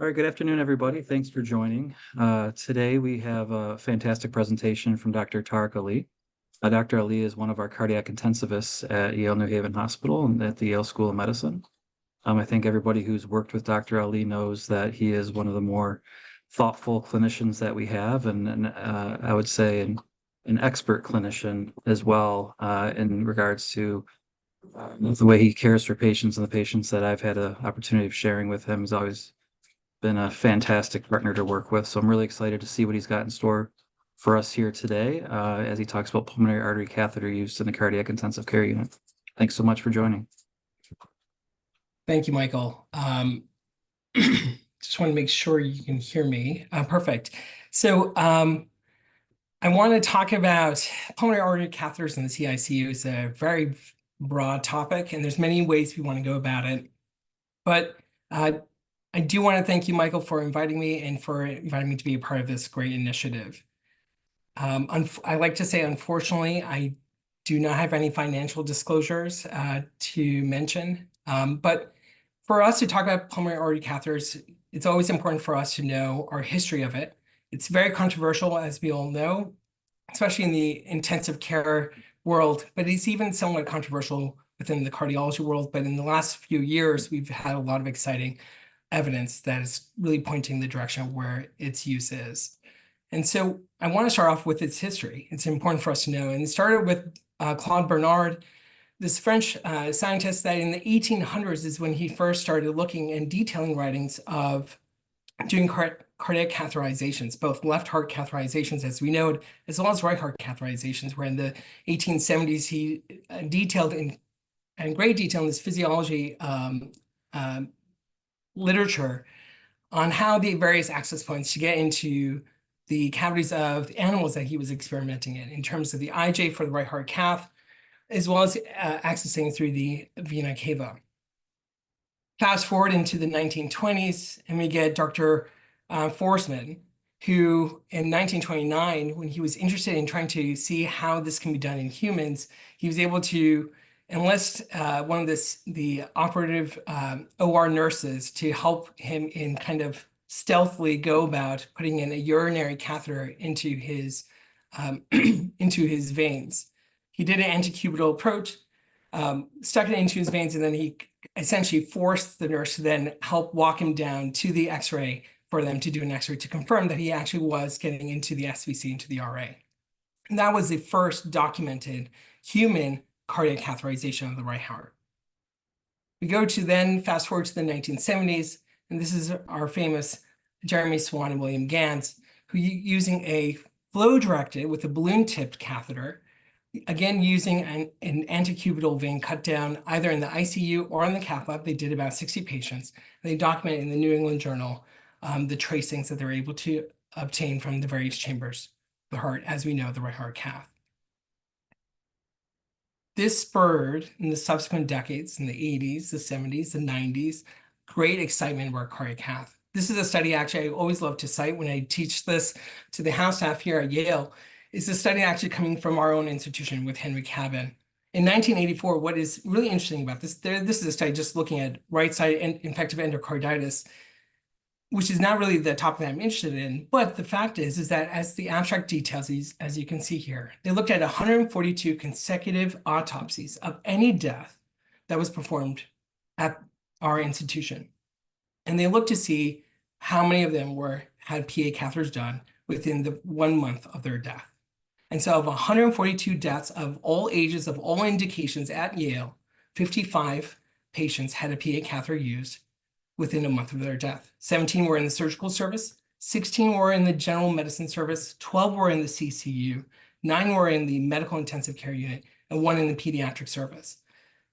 All right, good afternoon, everybody. Thanks for joining. Today we have a fantastic presentation from Dr. Tariq Ali. Dr. Ali is one of our cardiac intensivists at Yale New Haven Hospital and at the Yale School of Medicine. I think everybody who's worked with Dr. Ali knows that he is one of the more thoughtful clinicians that we have, and I would say an expert clinician as well in regards to the way he cares for patients, and the patients that I've had an opportunity of sharing with him has always been a fantastic partner to work with. So I'm really excited to see what he's got in store for us here today as he talks about pulmonary artery catheter use in the cardiac intensive care unit. Thanks so much for joining. Thank you, Michael. Just want to make sure you can hear me. Perfect. So I want to talk about pulmonary artery catheters in the CICU. It's a very broad topic, and there's many ways we want to go about it. But I do want to thank you, Michael, for inviting me and for inviting me to be a part of this great initiative. I like to say, unfortunately, I do not have any financial disclosures to mention. But for us to talk about pulmonary artery catheters, it's always important for us to know our history of it. It's very controversial, as we all know, especially in the intensive care world, but it's even somewhat controversial within the cardiology world. But in the last few years, we've had a lot of exciting evidence that is really pointing the direction of where its use is. And so I want to start off with its history. It's important for us to know. And it started with Claude Bernard, this French scientist that in the 1800s is when he first started looking and detailing writings of doing cardiac catheterizations, both left heart catheterizations as we know it, as well as right heart catheterizations, where in the 1870s he detailed in great detail in his physiology literature on how the various access points to get into the cavities of the animals that he was experimenting in terms of the IJ for the right heart cath, as well as accessing through the vena cava. Fast forward into the 1920s, and we get Dr. Forsman, who in 1929, when he was interested in trying to see how this can be done in humans, he was able to enlist one of the operative OR nurses to help him in kind of stealthily go about putting in a urinary catheter into his into his veins. He did an antecubital approach, stuck it into his veins, and then he essentially forced the nurse to then help walk him down to the X-ray for them to do an X-ray to confirm that he actually was getting into the SVC, into the RA. And that was the first documented human cardiac catheterization of the right heart. We go to then fast forward to the 1970s, and this is our famous Jeremy Swan and William Gans, who using a flow-directed with a balloon-tipped catheter, again using an antecubital vein cut down either in the ICU or in the cath lab. They did about 60 patients. And they document in the New England Journal the tracings that they're able to obtain from the various chambers of the heart, as we know, the right heart cath. This spurred in the subsequent decades, in the 80s, the 70s, the 90s, great excitement about cardiac cath. This is a study actually I always love to cite when I teach this to the house staff here at Yale. It's a study actually coming from our own institution with Henry Cabin. In 1984, what is really interesting about this, this is a study just looking at right-side infective endocarditis, which is not really the topic that I'm interested in, but the fact is that as the abstract details, as you can see here, they looked at 142 consecutive autopsies of any death that was performed at our institution. And they looked to see how many of them had PA catheters done within the 1 month of their death. And so of 142 deaths of all ages, of all indications at Yale, 55 patients had a PA catheter used within a month of their death. 17 were in the surgical service, 16 were in the general medicine service, 12 were in the CCU, 9 were in the medical intensive care unit, and 1 in the pediatric service.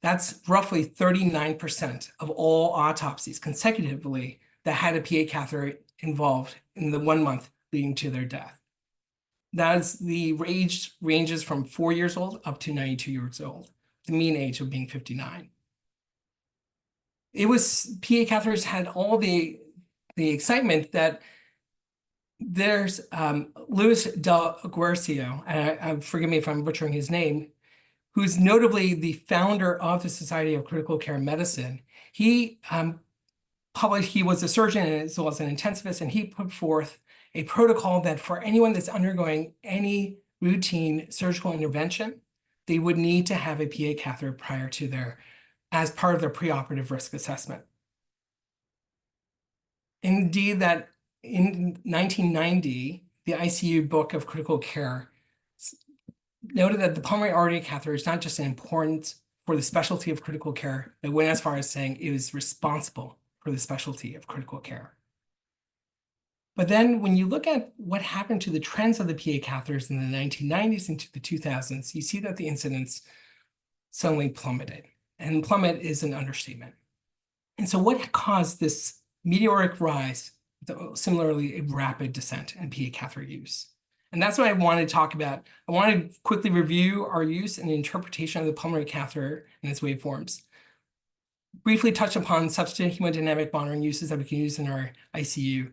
That's roughly 39% of all autopsies consecutively that had a PA catheter involved in the 1 month leading to their death. That is the age ranges from 4 years old up to 92 years old, the mean age of being 59. It was PA catheters had all the excitement that there's Luis del Guercio, forgive me if I'm butchering his name, who's notably the founder of the Society of Critical Care Medicine. He he was a surgeon as well as an intensivist, and he put forth a protocol that for anyone that's undergoing any routine surgical intervention, they would need to have a PA catheter prior to as part of their preoperative risk assessment. Indeed, that in 1990, the ICU Book of Critical Care noted that the pulmonary artery catheter is not just important for the specialty of critical care, but went as far as saying it was responsible for the specialty of critical care. But then when you look at what happened to the trends of the PA catheters in the 1990s into the 2000s, you see that the incidence suddenly plummeted. And plummet is an understatement. And so what caused this meteoric rise, similarly a rapid descent in PA catheter use? And that's what I wanted to talk about. I want to quickly review our use and interpretation of the pulmonary catheter and its waveforms. Briefly touch upon substitute hemodynamic monitoring uses that we can use in our ICU.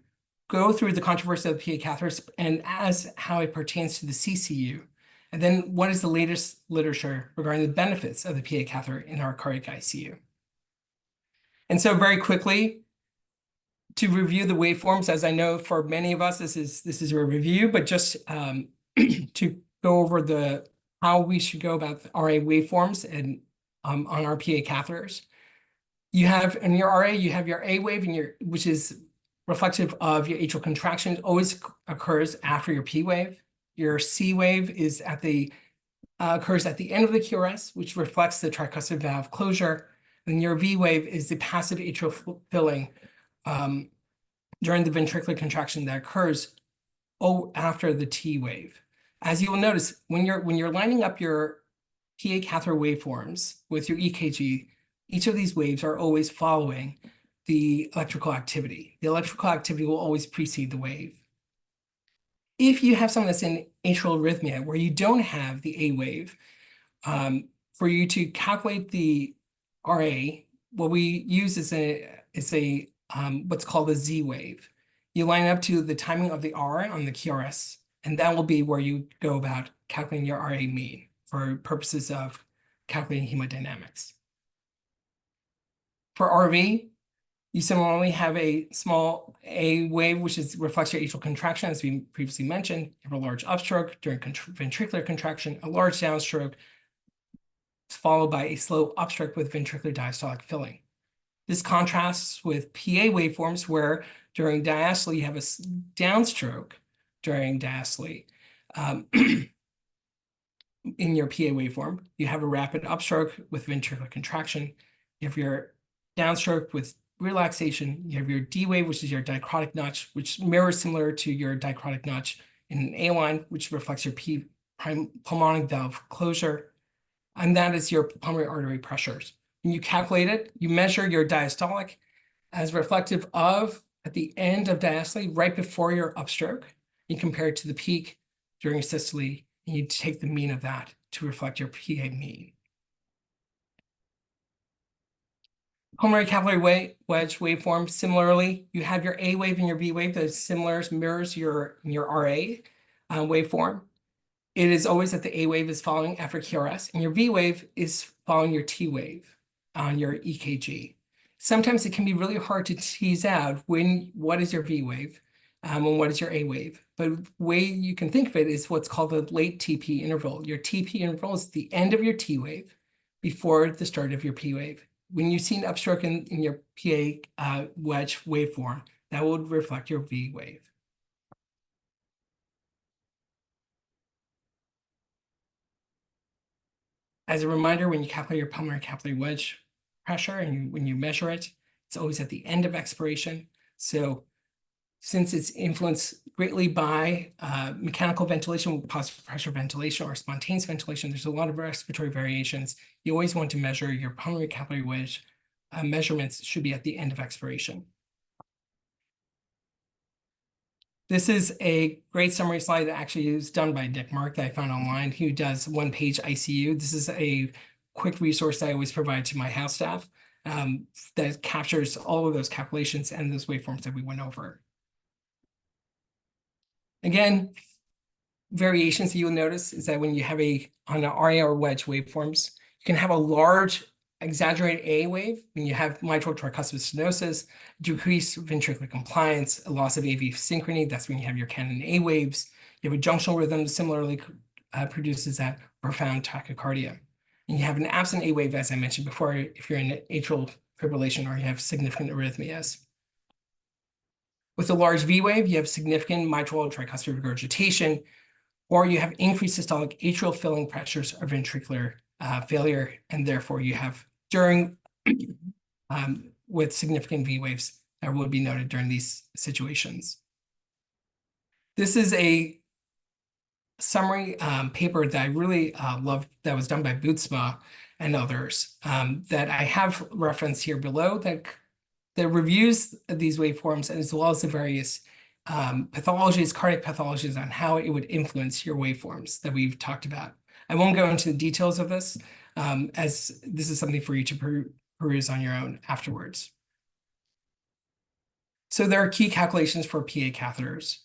Go through the controversy of the PA catheters and as how it pertains to the CCU. And then what is the latest literature regarding the benefits of the PA catheter in our cardiac ICU? And so very quickly, to review the waveforms, as I know for many of us, this is a review, but just to go over how we should go about the RA waveforms and on our PA catheters. You have in your RA, you have your A wave, which is reflective of your atrial contraction. It always occurs after your P wave. Your C wave is occurs at the end of the QRS, which reflects the tricuspid valve closure. And your V wave is the passive atrial filling during the ventricular contraction that occurs after the T wave. As you will notice, when you're lining up your PA catheter waveforms with your EKG, each of these waves are always following the electrical activity. The electrical activity will always precede the wave. If you have something that's in atrial arrhythmia where you don't have the A wave, for you to calculate the RA, what we use is what's called a Z wave. You line up to the timing of the R on the QRS, and that will be where you go about calculating your RA mean for purposes of calculating hemodynamics. For RV, you similarly have a small A wave, which reflects your atrial contraction, as we previously mentioned. You have a large upstroke during ventricular contraction, a large downstroke, followed by a slow upstroke with ventricular diastolic filling. This contrasts with PA waveforms where during diastole, you have a downstroke during diastole. In your PA waveform, you have a rapid upstroke with ventricular contraction. You have your downstroke with relaxation. You have your D wave, which is your dicrotic notch, which mirrors similar to your dicrotic notch in an A line, which reflects your pulmonic valve closure. And that is your pulmonary artery pressures. When you calculate it, you measure your diastolic as reflective of at the end of diastole, right before your upstroke. You compare it to the peak during systole, and you take the mean of that to reflect your PA mean. Pulmonary capillary wedge waveform, similarly, you have your A wave and your V wave that similar mirrors your RA waveform. It is always that the A wave is following after QRS, and your V wave is following your T wave on your EKG. Sometimes it can be really hard to tease out what is your V wave and what is your A wave. But the way you can think of it is what's called the late TP interval. Your TP interval is the end of your T wave before the start of your P wave. When you see an upstroke in your PA wedge waveform, that would reflect your V wave. As a reminder, when you calculate your pulmonary capillary wedge pressure and when you measure it, it's always at the end of expiration. So since it's influenced greatly by mechanical ventilation, positive pressure ventilation, or spontaneous ventilation, there's a lot of respiratory variations. You always want to measure your pulmonary capillary wedge measurements should be at the end of expiration. This is a great summary slide that actually is done by Dick Mark that I found online, who does one-page ICU. This is a quick resource that I always provide to my house staff that captures all of those calculations and those waveforms that we went over. Again, variations that you'll notice is that when you have on the RA or wedge waveforms, you can have a large exaggerated A wave, when you have mitral tricuspid stenosis, decreased ventricular compliance, a loss of AV synchrony, that's when you have your Canon A waves. You have a junctional rhythm, similarly produces that profound tachycardia. And you have an absent A wave, as I mentioned before, if you're in atrial fibrillation or you have significant arrhythmias. With a large V wave, you have significant mitral tricuspid regurgitation, or you have increased systolic atrial filling pressures or ventricular failure, and therefore you have during with significant V waves that would be noted during these situations. This is a summary paper that I really loved that was done by Bootsma and others that I have referenced here below that reviews these waveforms as well as the various pathologies, cardiac pathologies, on how it would influence your waveforms that we've talked about. I won't go into the details of this as this is something for you to peruse on your own afterwards. So there are key calculations for PA catheters.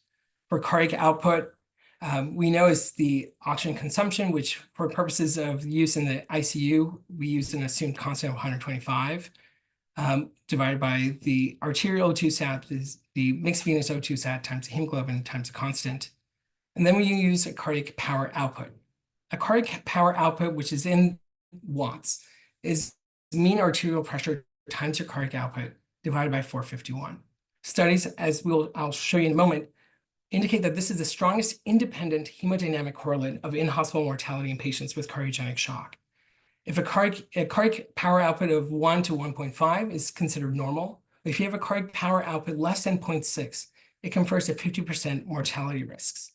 For cardiac output, we know is the oxygen consumption, which for purposes of use in the ICU, we use an assumed constant of 125, divided by the arterial O2 sat, is the mixed venous O2 sat times the hemoglobin times the constant. And then we use a cardiac power output. A cardiac power output, which is in watts, is mean arterial pressure times your cardiac output divided by 451. Studies, as I'll show you in a moment, indicate that this is the strongest independent hemodynamic correlate of in-hospital mortality in patients with cardiogenic shock. If a cardiac power output of 1 to 1.5 is considered normal, if you have a cardiac power output less than 0.6, it confers a 50% mortality risks.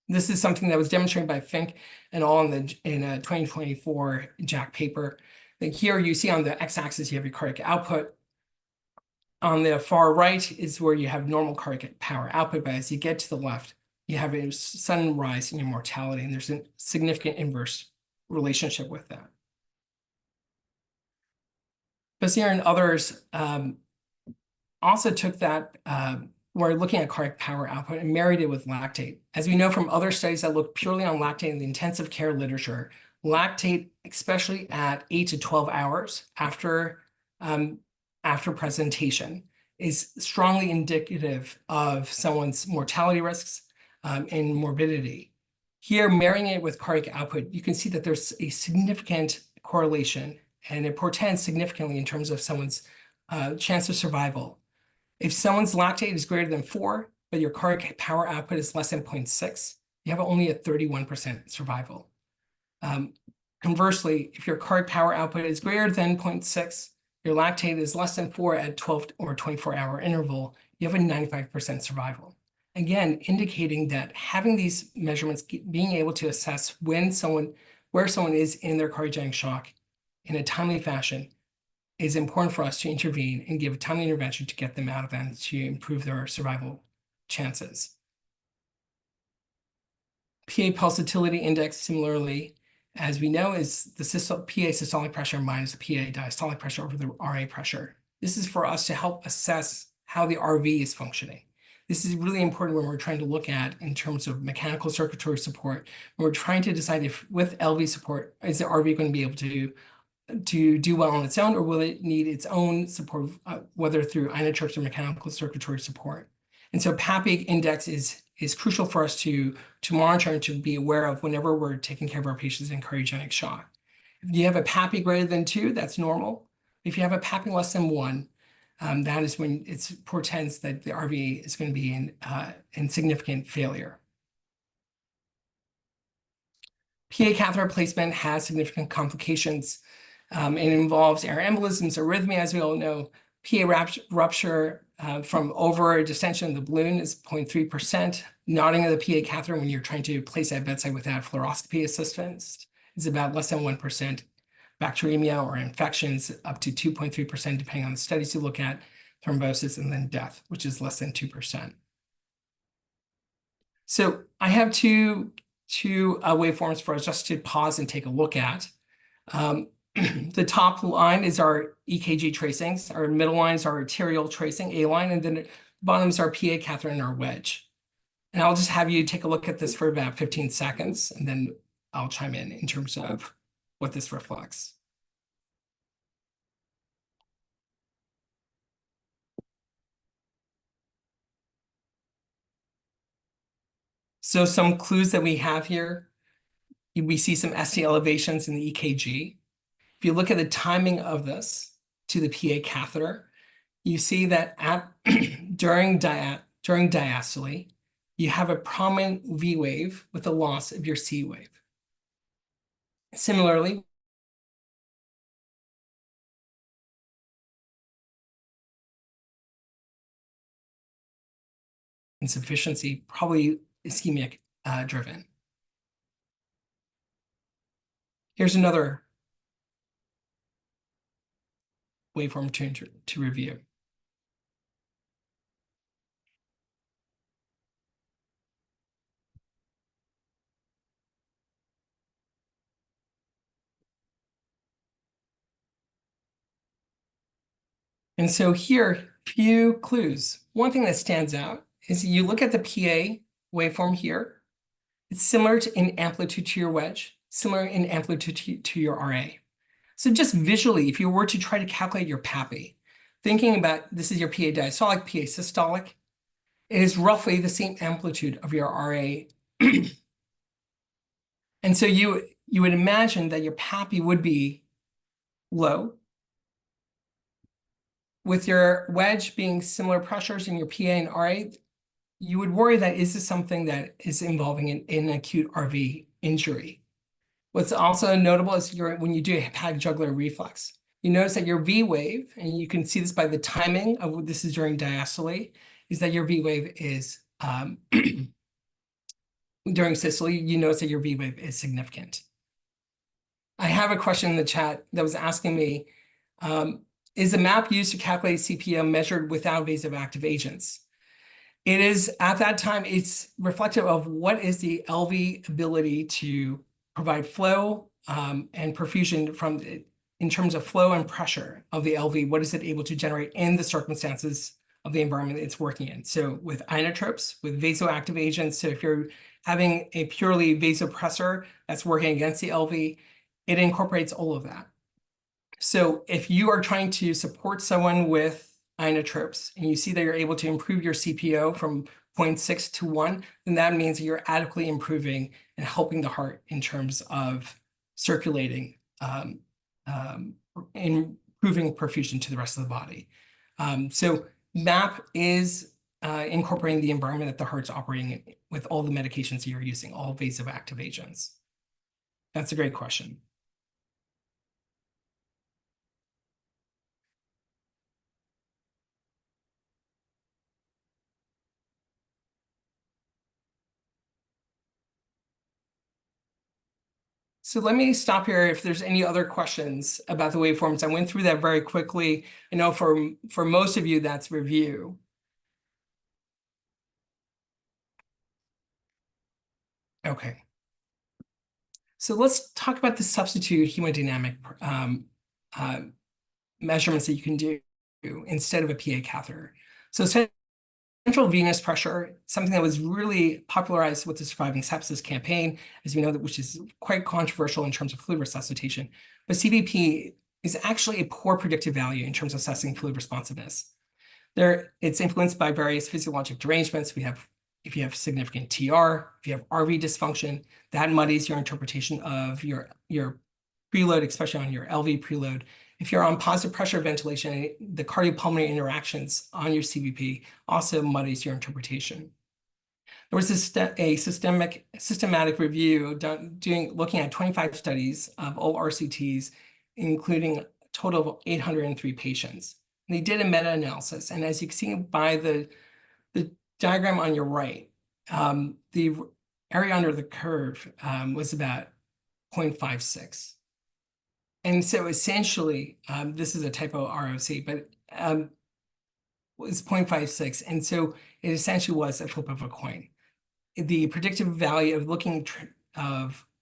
This is something that was demonstrated by Fink and all in a 2024 JACC paper. Then here you see on the x-axis you have your cardiac output. On the far right is where you have normal cardiac power output, but as you get to the left, you have a sudden rise in your mortality, and there's a significant inverse relationship with that. Bassier and others also took that, were looking at cardiac power output and married it with lactate. As we know from other studies that look purely on lactate in the intensive care literature, lactate, especially at 8 to 12 hours after presentation, is strongly indicative of someone's mortality risks and morbidity. Here, marrying it with cardiac output, you can see that there's a significant correlation, and it portends significantly in terms of someone's chance of survival. If someone's lactate is greater than 4, but your cardiac power output is less than 0.6, you have only a 31% survival. Conversely, if your cardiac power output is greater than 0.6, your lactate is less than 4 at 12 or 24-hour interval, you have a 95% survival. Again, indicating that having these measurements, being able to assess where someone is in their cardiogenic shock in a timely fashion is important for us to intervene and give a timely intervention to get them out of that to improve their survival chances. PA pulsatility index, similarly, as we know, is the PA systolic pressure minus the PA diastolic pressure over the RA pressure. This is for us to help assess how the RV is functioning. This is really important when we're trying to look at in terms of mechanical circulatory support. When we're trying to decide if with LV support, is the RV going to be able to do well on its own, or will it need its own support, whether through inotropic or mechanical circulatory support. And so PAPIG index is crucial for us to monitor and to be aware of whenever we're taking care of our patients in cardiogenic shock. If you have a PAPI greater than 2, that's normal. If you have a PAPI less than 1, that is when it portends that the RV is going to be in significant failure. PA catheter placement has significant complications. It involves air embolisms, arrhythmia, as we all know. PA rupture from over distension of the balloon is 0.3%. Knotting of the PA catheter when you're trying to place at bedside without fluoroscopy assistance is about less than 1%. Bacteremia or infections up to 2.3%, depending on the studies you look at. Thrombosis, and then death, which is less than 2%. So I have two waveforms for us just to pause and take a look at. The top line is our EKG tracings. Our middle line is our arterial tracing, A line, and then the bottom is our PA catheter and our wedge. And I'll just have you take a look at this for about 15 seconds, and then I'll chime in terms of what this reflects. So some clues that we have here, we see some ST elevations in the EKG. If you look at the timing of this to the PA catheter, you see that during diastole, you have a prominent V wave with a loss of your C wave. Similarly, insufficiency, probably ischemic driven. Here's another waveform to review. And so here, few clues. One thing that stands out is you look at the PA waveform here. It's similar in amplitude to your wedge, similar in amplitude to your RA. So just visually, if you were to try to calculate your PAPI, thinking about this is your PA diastolic, PA systolic, it is roughly the same amplitude of your RA. And so you would imagine that your PAPI would be low, with your wedge being similar pressures in your PA and RA. You would worry that is this something that is involving an acute RV injury. What's also notable is when you do a hepatic jugular reflex, you notice that your V wave, and you can see this by the timing of this is during diastole, is that your V wave is during systole, you notice that your V wave is significant. I have a question in the chat that was asking me, is the map used to calculate CPO measured without vasoactive agents? It is, at that time, it's reflective of what is the LV ability to provide flow and perfusion in terms of flow and pressure of the LV. What is it able to generate in the circumstances of the environment it's working in? So with inotropes, with vasoactive agents, so if you're having a purely vasopressor that's working against the LV, it incorporates all of that. So if you are trying to support someone with inotropes and you see that you're able to improve your CPO from 0.6 to 1, then that means that you're adequately improving and helping the heart in terms of circulating, improving perfusion to the rest of the body. So MAP is incorporating the environment that the heart's operating in with all the medications you're using, all vasoactive agents. That's a great question. So let me stop here if there's any other questions about the waveforms. I went through that very quickly. I know for most of you, that's review. Okay. So let's talk about the substitute hemodynamic measurements that you can do instead of a PA catheter. So central venous pressure, something that was really popularized with the Surviving Sepsis campaign, as you know, which is quite controversial in terms of fluid resuscitation. But CVP is actually a poor predictive value in terms of assessing fluid responsiveness. It's influenced by various physiologic derangements. If you have significant TR, if you have RV dysfunction, that muddies your interpretation of your preload, especially on your LV preload. If you're on positive pressure ventilation, the cardiopulmonary interactions on your CVP also muddies your interpretation. There was a systematic review looking at 25 studies of all RCTs, including a total of 803 patients. And they did a meta-analysis, and as you can see by the diagram on your right, the area under the curve was about 0.56. And so essentially, this is a typo ROC, but it's 0.56. And so it essentially was a flip of a coin. The predictive value of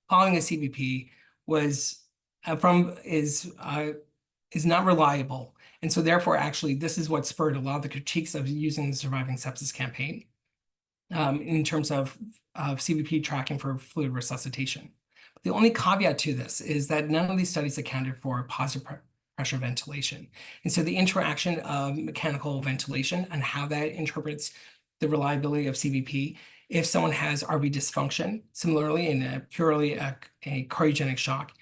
following a CVP is not reliable. And so therefore, actually, this is what spurred a lot of the critiques of using the Surviving Sepsis campaign in terms of CVP tracking for fluid resuscitation. The only caveat to this is that none of these studies accounted for positive pressure ventilation. And so the interaction of mechanical ventilation and how that interprets the reliability of CVP if someone has RV dysfunction, similarly in a purely a cardiogenic shock.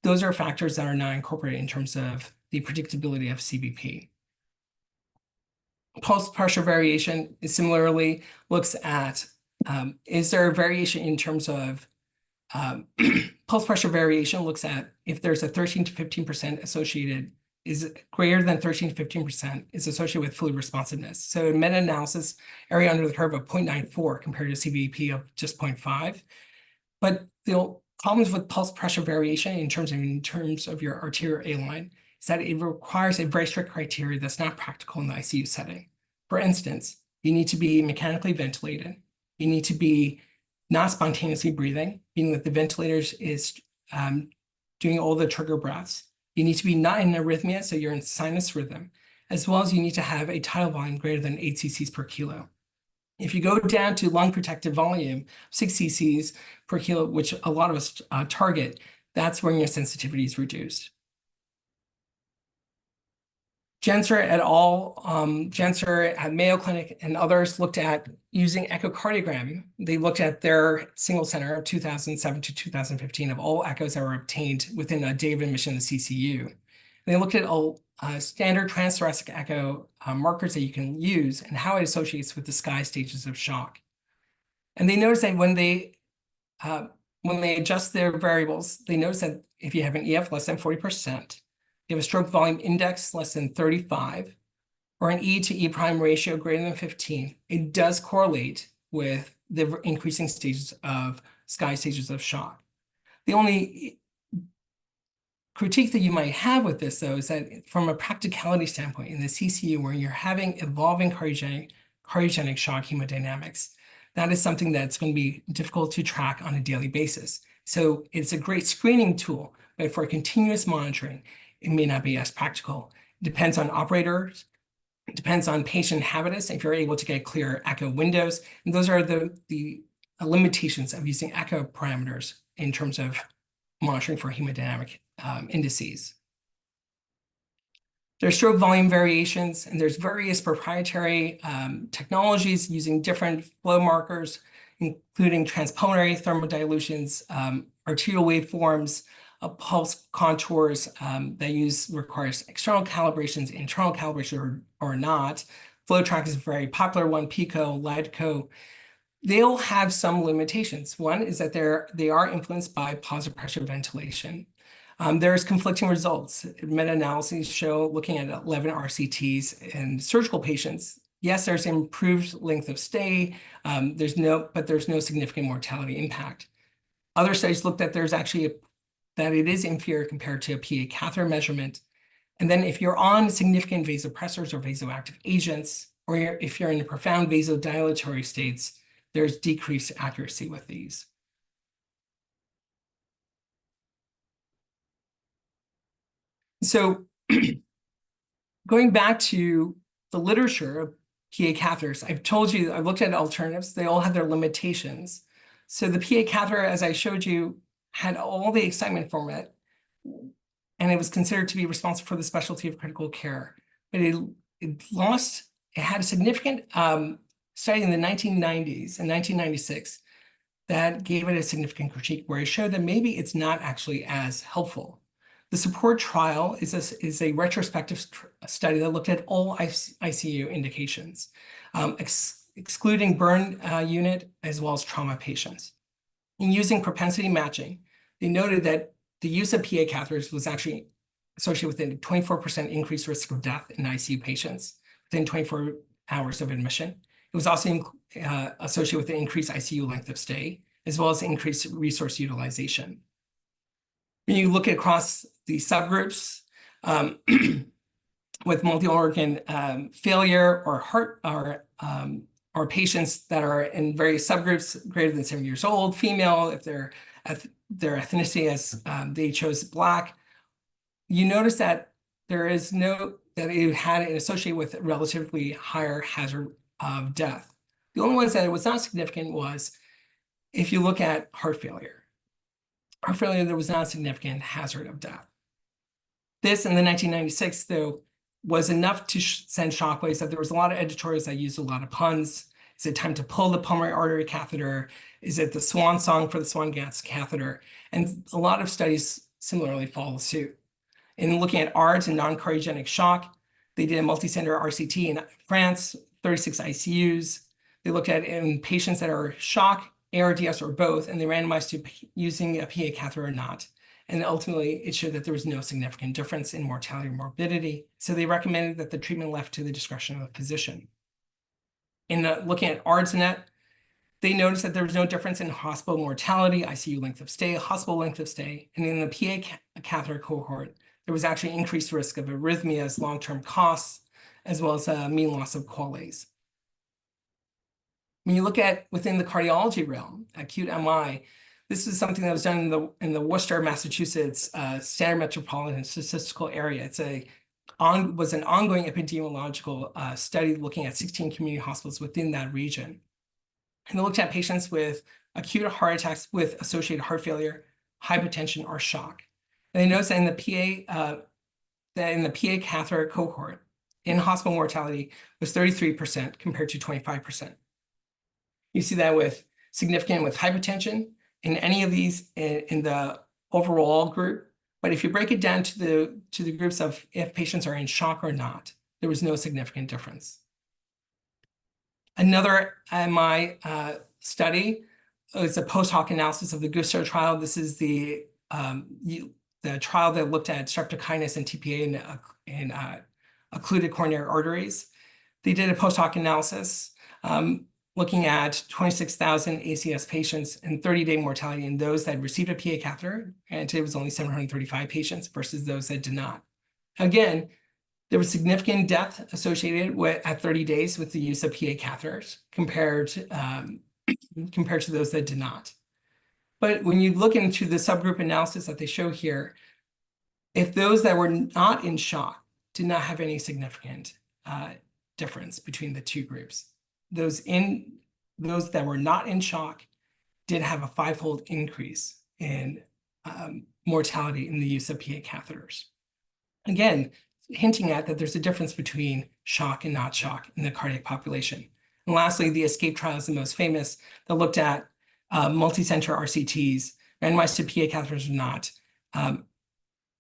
Those are factors that are not incorporated in terms of the predictability of CVP. Pulse pressure variation similarly looks at, is there a variation in terms of pulse pressure variation looks at if there's a 13 to 15% associated, is greater than 13 to 15% is associated with fluid responsiveness. So in meta-analysis, area under the curve of 0.94 compared to CVP of just 0.5. But the problems with pulse pressure variation in terms of your arterial A-line is that it requires a very strict criteria that's not practical in the ICU setting. For instance, you need to be mechanically ventilated. You need to be not spontaneously breathing, meaning that the ventilators is doing all the trigger breaths. You need to be not in arrhythmia, so you're in sinus rhythm, as well as you need to have a tidal volume greater than 8 cc's per kilo. If you go down to lung protective volume, 6 cc's per kilo, which a lot of us target, that's when your sensitivity is reduced. Jenser et al., Jenser at Mayo Clinic and others looked at using echocardiogram. They looked at their single center of 2007 to 2015 of all echoes that were obtained within a day of admission in the CCU. They looked at all standard transthoracic echo markers that you can use and how it associates with the SCAI stages of shock. And they noticed that when they adjust their variables, they noticed that if you have an EF less than 40%, you have a stroke volume index less than 35, or an E to E prime ratio greater than 15, it does correlate with the increasing stages of SCAI stages of shock. The only critique that you might have with this, though, is that from a practicality standpoint, in the CCU, where you're having evolving cardiogenic shock hemodynamics, that is something that's going to be difficult to track on a daily basis. So it's a great screening tool, but for continuous monitoring, it may not be as practical. It depends on operators, it depends on patient habitus, if you're able to get clear echo windows. And those are the limitations of using echo parameters in terms of monitoring for hemodynamic indices. There's stroke volume variations, and there's various proprietary technologies using different flow markers, including transpulmonary thermodilutions, arterial waveforms, pulse contours that requires external calibrations, internal calibration or not. FlowTrack is a very popular one, PICO, LIDCO. They'll have some limitations. One is that they are influenced by positive pressure ventilation. There's conflicting results. Meta-analyses show, looking at 11 RCTs in surgical patients, yes, there's improved length of stay, but there's no significant mortality impact. Other studies looked at that it is inferior compared to a PA catheter measurement. And then if you're on significant vasopressors or vasoactive agents, or if you're in profound vasodilatory states, there's decreased accuracy with these. So going back to the literature of PA catheters, I've told you, I've looked at alternatives. They all have their limitations. So the PA catheter, as I showed you, had all the excitement from it, and it was considered to be responsible for the specialty of critical care. But it had a significant study in the 1990s, in 1996, that gave it a significant critique where it showed that maybe it's not actually as helpful. The support trial is a retrospective study that looked at all ICU indications, excluding burn unit as well as trauma patients. In using propensity matching, they noted that the use of PA catheters was actually associated with a 24% increased risk of death in ICU patients within 24 hours of admission. It was also associated with an increased ICU length of stay, as well as increased resource utilization. When you look across the subgroups with multi-organ failure or heart or patients that are in various subgroups greater than 7 years old, female, if their ethnicity as they chose Black, you notice that that it had it associated with relatively higher hazard of death. The only ones that it was not significant was if you look at heart failure. Heart failure, there was not a significant hazard of death. This in the 1996, though, was enough to send shockwaves that there was a lot of editorials that used a lot of puns. Is it time to pull the pulmonary artery catheter? Is it the swan song for the swan gas catheter? And a lot of studies similarly follow suit. In looking at ARDS and non-cardiogenic shock, they did a multi-center RCT in France, 36 ICUs. They looked at in patients that are shock, ARDS, or both, and they randomized to using a PA catheter or not. And ultimately, it showed that there was no significant difference in mortality or morbidity. So they recommended that the treatment left to the discretion of the physician. In looking at ARDSnet, they noticed that there was no difference in hospital mortality, ICU length of stay, hospital length of stay. And in the PA catheter cohort, there was actually increased risk of arrhythmias, long-term costs, as well as mean loss of QALYs. When you look at within the cardiology realm, acute MI, this is something that was done in the Worcester, Massachusetts Standard Metropolitan Statistical Area. It's was an ongoing epidemiological study looking at 16 community hospitals within that region. And they looked at patients with acute heart attacks with associated heart failure, hypertension, or shock. And they noticed that in the PA catheter cohort, in-hospital mortality was 33% compared to 25%. You see that with significant with hypertension in any of these in the overall group. But if you break it down to the groups of if patients are in shock or not, there was no significant difference. Another MI study is a post hoc analysis of the Gusto trial. This is the trial that looked at streptokinase and TPA in occluded coronary arteries. They did a post hoc analysis looking at 26,000 ACS patients and 30-day mortality in those that received a PA catheter, and it was only 735 patients versus those that did not. Again, there was significant death associated at 30 days with the use of PA catheters compared to those that did not. But when you look into the subgroup analysis that they show here, if those that were not in shock did not have any significant difference between the two groups, those that were not in shock did have a 5-fold increase in mortality in the use of PA catheters. Again, hinting at that there's a difference between shock and not shock in the cardiac population. And lastly, the ESCAPE trial is the most famous that looked at multi-center RCTs, randomized to PA catheters or not.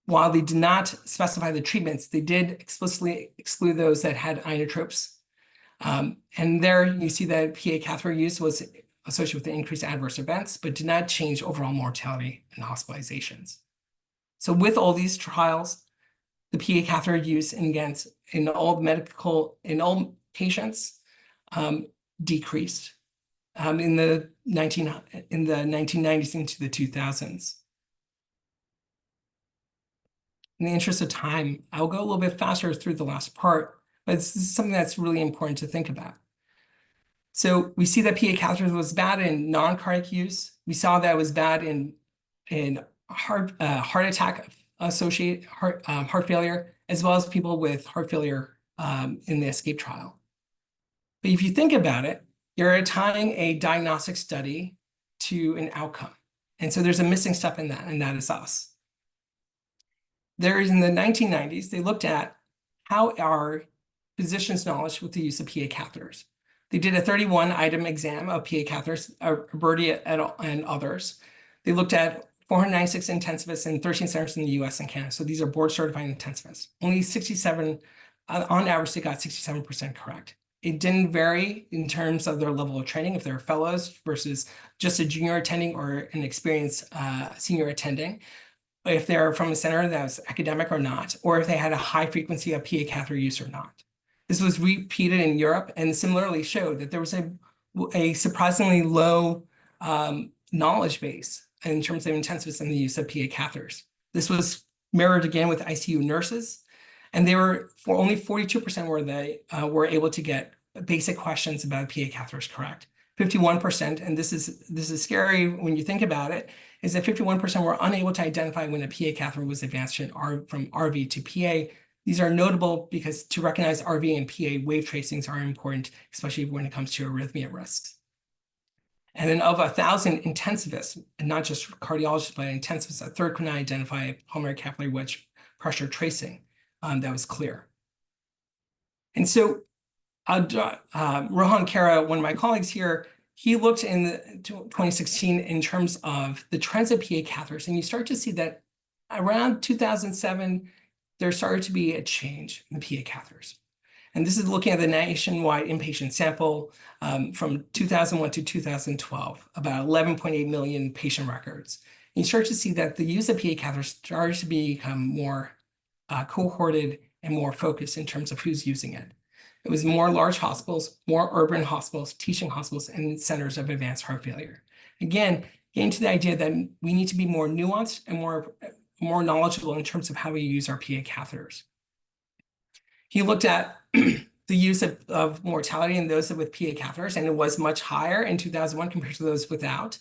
While they did not specify the treatments, they did explicitly exclude those that had inotropes. And there you see that PA catheter use was associated with increased adverse events, but did not change overall mortality and hospitalizations. So with all these trials, the PA catheter use in all patients decreased in the 1990s into the 2000s. In the interest of time, I'll go a little bit faster through the last part, but it's something that's really important to think about. So we see that PA catheter was bad in non-cardiac use. We saw that it was bad in heart attack associated heart failure, as well as people with heart failure in the ESCAPE trial. But if you think about it, you're tying a diagnostic study to an outcome. And so there's a missing step in that, and that is us. In the 1990s, they looked at how our physicians' knowledge with the use of PA catheters. They did a 31-item exam of PA catheters, Berti and others. They looked at 496 intensivists in 13 centers in the US and Canada. So these are board-certified intensivists. Only 67, on average, they got 67% correct. It didn't vary in terms of their level of training, if they're fellows versus just a junior attending or an experienced senior attending, if they're from a center that was academic or not, or if they had a high frequency of PA catheter use or not. This was repeated in Europe and similarly showed that there was a surprisingly low knowledge base in terms of intensivists in the use of PA catheters. This was mirrored again with ICU nurses, and they were only 42% were able to get basic questions about PA catheters correct. 51%, and this is scary when you think about it, is that 51% were unable to identify when a PA catheter was advanced from RV to PA. These are notable because to recognize RV and PA, wave tracings are important, especially when it comes to arrhythmia risks. And then of 1,000 intensivists, and not just cardiologists, but intensivists, a third could not identify pulmonary capillary wedge pressure tracing that was clear. And so Rohan Kara, one of my colleagues here, he looked in 2016 in terms of the trends of PA catheters, and you start to see that around 2007, there started to be a change in PA catheters. And this is looking at the nationwide inpatient sample from 2001 to 2012, about 11.8 million patient records. And you start to see that the use of PA catheters started to become more cohorted and more focused in terms of who's using it. It was more large hospitals, more urban hospitals, teaching hospitals, and centers of advanced heart failure. Again, getting to the idea that we need to be more nuanced and more knowledgeable in terms of how we use our PA catheters. He looked at the use of mortality in those with PA catheters, and it was much higher in 2001 compared to those without,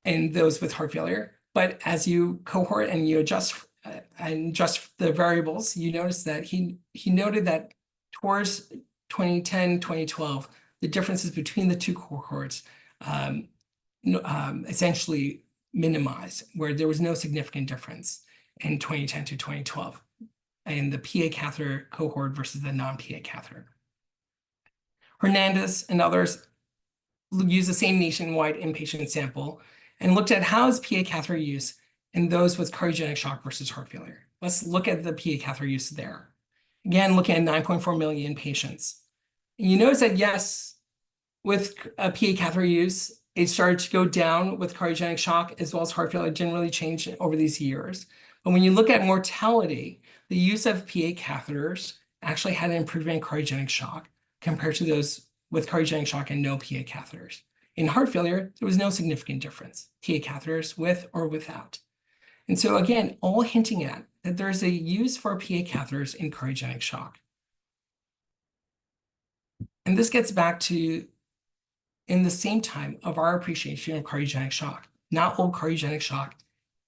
and those with heart failure. But as you cohort and you adjust the variables, you notice that he noted that towards 2010, 2012, the differences between the two cohorts essentially minimized, where there was no significant difference in 2010 to 2012 in the PA catheter cohort versus the non-PA catheter. Hernandez and others used the same nationwide inpatient sample and looked at how is PA catheter use in those with cardiogenic shock versus heart failure. Let's look at the PA catheter use there. Again, looking at 9.4 million patients. And you notice that yes, with PA catheter use, it started to go down with cardiogenic shock as well as heart failure. It didn't really change over these years. But when you look at mortality, the use of PA catheters actually had an improvement in cardiogenic shock compared to those with cardiogenic shock and no PA catheters. In heart failure, there was no significant difference, PA catheters with or without. And so again, all hinting at that there's a use for PA catheters in cardiogenic shock. And this gets back to in the same time of our appreciation of cardiogenic shock. Not all cardiogenic shock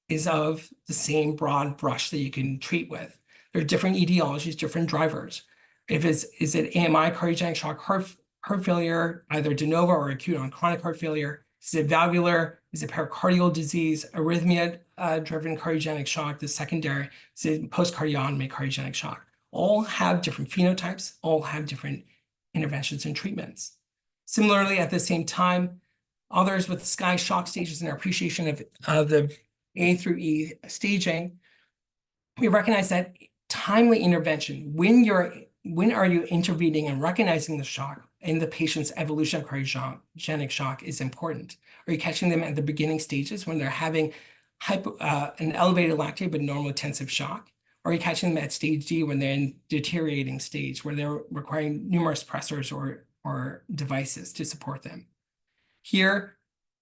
is of the same broad brush that you can treat with. There are different etiologies, different drivers. Is it AMI, cardiogenic shock, heart failure, either de novo or acute on chronic heart failure? Is it valvular? Is it pericardial disease, arrhythmia-driven cardiogenic shock, the secondary? Is it post-cardiotomy cardiogenic shock? All have different phenotypes, all have different interventions and treatments. Similarly, at the same time, others with SCAI shock stages and our appreciation of the A through E staging, we recognize that timely intervention, when are you intervening and recognizing the shock in the patient's evolution of cardiogenic shock is important. Are you catching them at the beginning stages when they're having an elevated lactate but normal intensive shock? Or are you catching them at stage D when they're in deteriorating stage, where they're requiring numerous pressors or devices to support them? Here,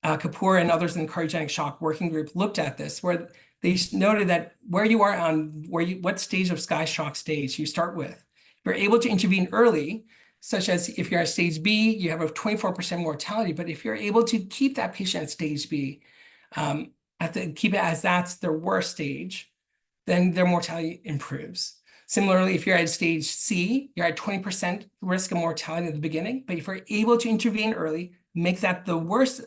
Kapoor and others in the cardiogenic shock working group looked at this, where they noted that where you are on what stage of SCAI shock stage you start with. If you're able to intervene early, such as if you're at stage B, you have a 24% mortality. But if you're able to keep that patient at stage B, keep it as that's their worst stage, then their mortality improves. Similarly, if you're at stage C, you're at 20% risk of mortality at the beginning. But if you're able to intervene early, make that the worst,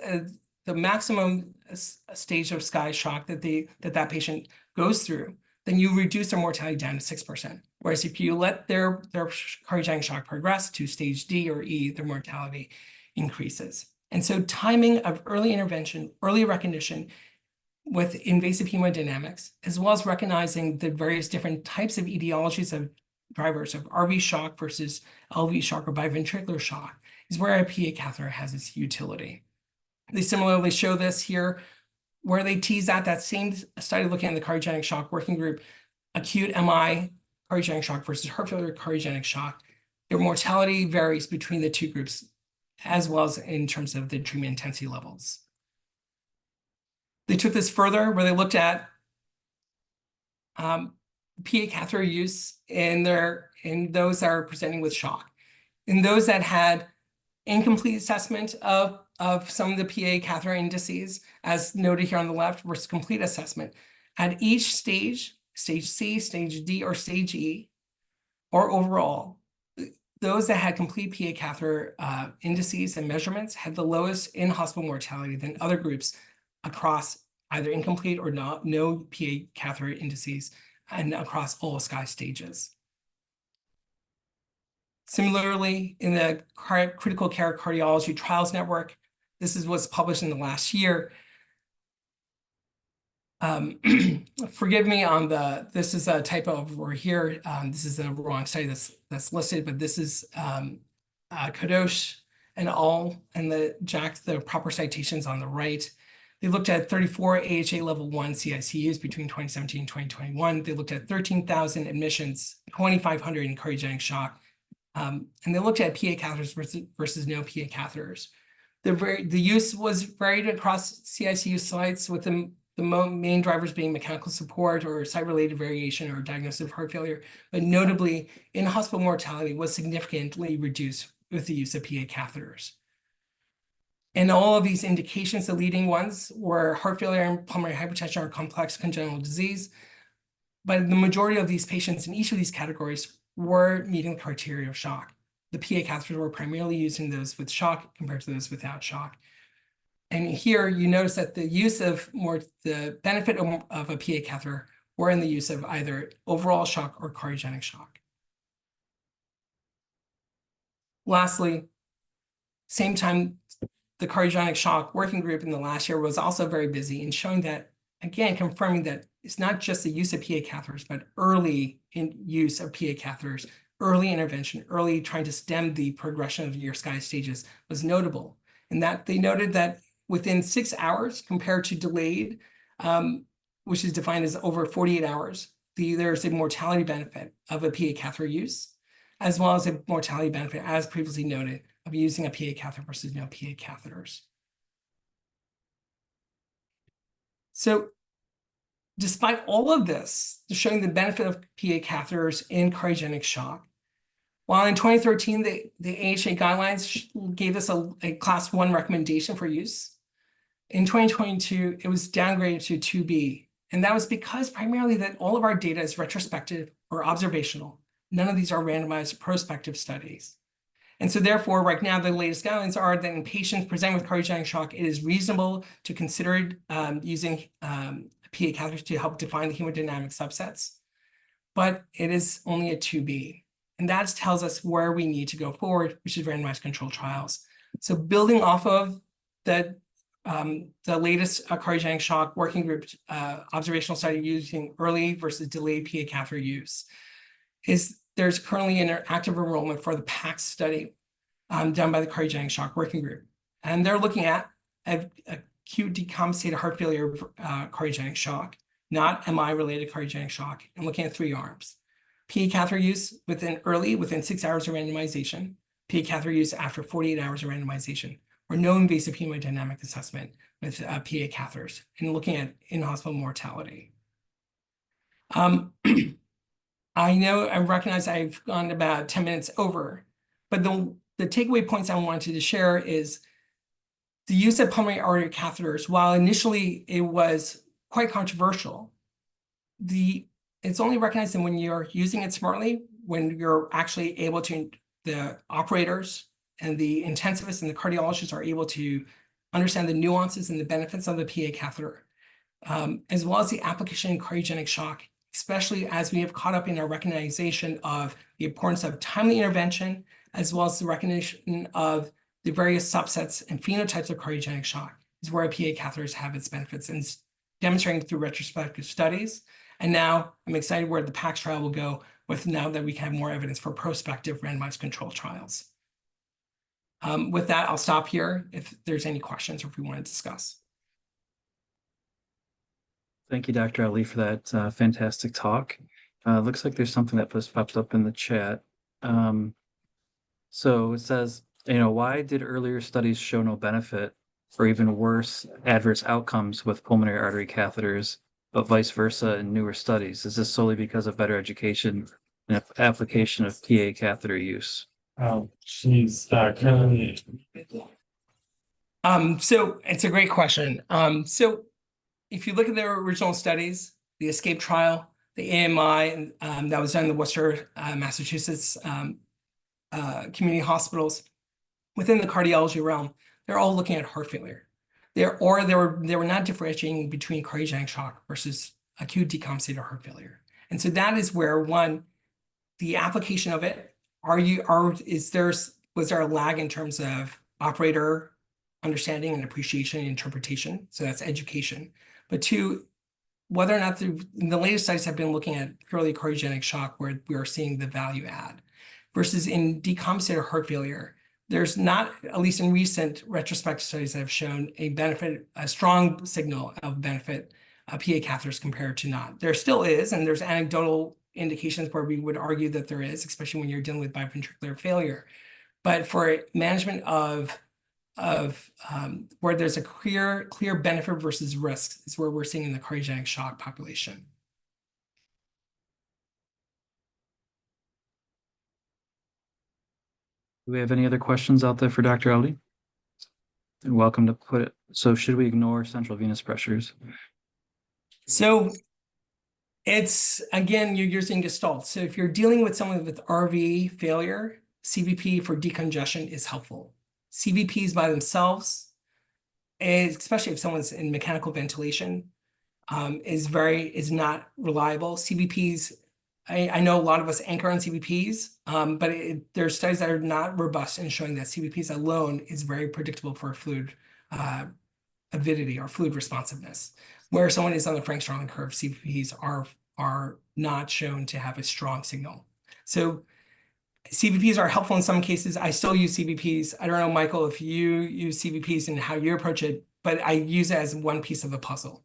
the maximum stage of SCAI shock that patient goes through, then you reduce their mortality down to 6%. Whereas if you let their cardiogenic shock progress to stage D or E, their mortality increases. And so timing of early intervention, early recognition with invasive hemodynamics, as well as recognizing the various different types of etiologies of drivers of RV shock versus LV shock or biventricular shock, is where a PA catheter has its utility. They similarly show this here, where they tease out that same study looking at the cardiogenic shock working group, acute MI cardiogenic shock versus heart failure cardiogenic shock. Their mortality varies between the two groups, as well as in terms of the treatment intensity levels. They took this further, where they looked at PA catheter use in those that are presenting with shock. In those that had incomplete assessment of some of the PA catheter indices, as noted here on the left, versus complete assessment. At each stage, stage C, stage D, or stage E, or overall, those that had complete PA catheter indices and measurements had the lowest in-hospital mortality than other groups across either incomplete or no PA catheter indices and across all SCAI stages. Similarly, in the Critical Care Cardiology Trials Network, this is what's published in the last year. Forgive me on this is a typo over here. This is the wrong study that's listed, but this is Kadosh and al. And the proper citations on the right. They looked at 34 AHA level 1 CICUs between 2017 and 2021. They looked at 13,000 admissions, 2,500 in cardiogenic shock. And they looked at PA catheters versus no PA catheters. The use was varied across CICU sites, with the main drivers being mechanical support or site-related variation or diagnosis of heart failure, but notably in-hospital mortality was significantly reduced with the use of PA catheters. And all of these indications, the leading ones were heart failure and pulmonary hypertension or complex congenital disease. But the majority of these patients in each of these categories were meeting the criteria of shock. The PA catheters were primarily used in those with shock compared to those without shock. And here you notice that the benefit of a PA catheter were in the use of either overall shock or cardiogenic shock. Lastly, same time, the cardiogenic shock working group in the last year was also very busy in showing that, again, confirming that it's not just the use of PA catheters, but early use of PA catheters, early intervention, early trying to stem the progression of your SCAI stages was notable. And that they noted that within 6 hours compared to delayed, which is defined as over 48 hours, there's a mortality benefit of a PA catheter use, as well as a mortality benefit, as previously noted, of using a PA catheter versus no PA catheters. So despite all of this, showing the benefit of PA catheters in cardiogenic shock, while in 2013, the AHA guidelines gave us a class 1 recommendation for use, in 2022, it was downgraded to 2B. And that was because primarily that all of our data is retrospective or observational. None of these are randomized prospective studies. And so therefore, right now, the latest guidelines are that in patients presenting with cardiogenic shock, it is reasonable to consider using PA catheters to help define the hemodynamic subsets. But it is only a 2B. And that tells us where we need to go forward, which is randomized controlled trials. So building off of the latest cardiogenic shock working group observational study using early versus delayed PA catheter use, there's currently an active enrollment for the PAX study done by the cardiogenic shock working group. And they're looking at acute decompensated heart failure cardiogenic shock, not MI-related cardiogenic shock, and looking at 3 arms. PA catheter use within 6 hours of randomization, PA catheter use after 48 hours of randomization, or no invasive hemodynamic assessment with PA catheters, and looking at in-hospital mortality. I recognize I've gone about 10 minutes over, but the takeaway points I wanted to share is the use of pulmonary artery catheters. While initially it was quite controversial, it's only recognized that when you're using it smartly, when you're actually able to, the operators and the intensivists and the cardiologists are able to understand the nuances and the benefits of the PA catheter, as well as the application in cardiogenic shock, especially as we have caught up in our recognition of the importance of timely intervention, as well as the recognition of the various subsets and phenotypes of cardiogenic shock, is where PA catheters have its benefits, and demonstrating through retrospective studies. And now I'm excited where the PAX trial will go with, now that we can have more evidence for prospective randomized controlled trials. With that, I'll stop here if there's any questions or if we want to discuss. Thank you, Dr. Ali, for that fantastic talk. Looks like there's something that just popped up in the chat. So it says, why did earlier studies show no benefit or even worse adverse outcomes with pulmonary artery catheters, but vice versa in newer studies? Is this solely because of better education and application of PA catheter use? So it's a great question. So if you look at their original studies, the ESCAPE trial, the AMI, that was done in the Worcester, Massachusetts community hospitals, within the cardiology realm, they're all looking at heart failure. They were not differentiating between cardiogenic shock versus acute decompensated heart failure. And so that is where, one, the application of it was there a lag in terms of operator understanding and appreciation and interpretation? So that's education. But two, whether or not the latest studies have been looking at purely cardiogenic shock, where we are seeing the value add, versus in decompensated heart failure, there's not, at least in recent retrospective studies that have shown a benefit, a strong signal of benefit, PA catheters compared to not. There still is, and there's anecdotal indications where we would argue that there is, especially when you're dealing with biventricular failure. But for management of where there's a clear benefit versus risk is where we're seeing in the cardiogenic shock population. Do we have any other questions out there for Dr. Ali? You're welcome to put it. So should we ignore central venous pressures? So it's, again, you're using Gestalt. So if you're dealing with someone with RV failure, CVP for decongestion is helpful. CVPs by themselves, especially if someone's in mechanical ventilation, is not reliable. CVPs, I know a lot of us anchor on CVPs, but there's studies that are not robust in showing that CVPs alone is very predictable for fluid avidity or fluid responsiveness. Where someone is on the Frank-Starling curve, CVPs are not shown to have a strong signal. So CVPs are helpful in some cases. I still use CVPs. I don't know, Michael, if you use CVPs and how you approach it, but I use it as one piece of the puzzle.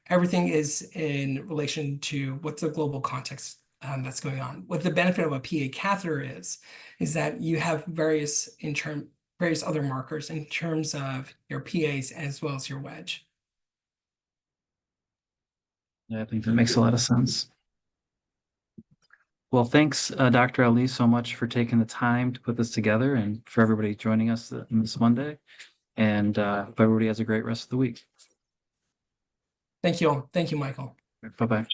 Everything is in relation to what's the global context that's going on. What the benefit of a PA catheter is that you have various other markers in terms of your PAs as well as your wedge. Yeah, I think that makes a lot of sense. Well, thanks, Dr. Ali, so much for taking the time to put this together and for everybody joining us this Monday. And hope everybody has a great rest of the week. Thank you all. Thank you, Michael. Bye-bye.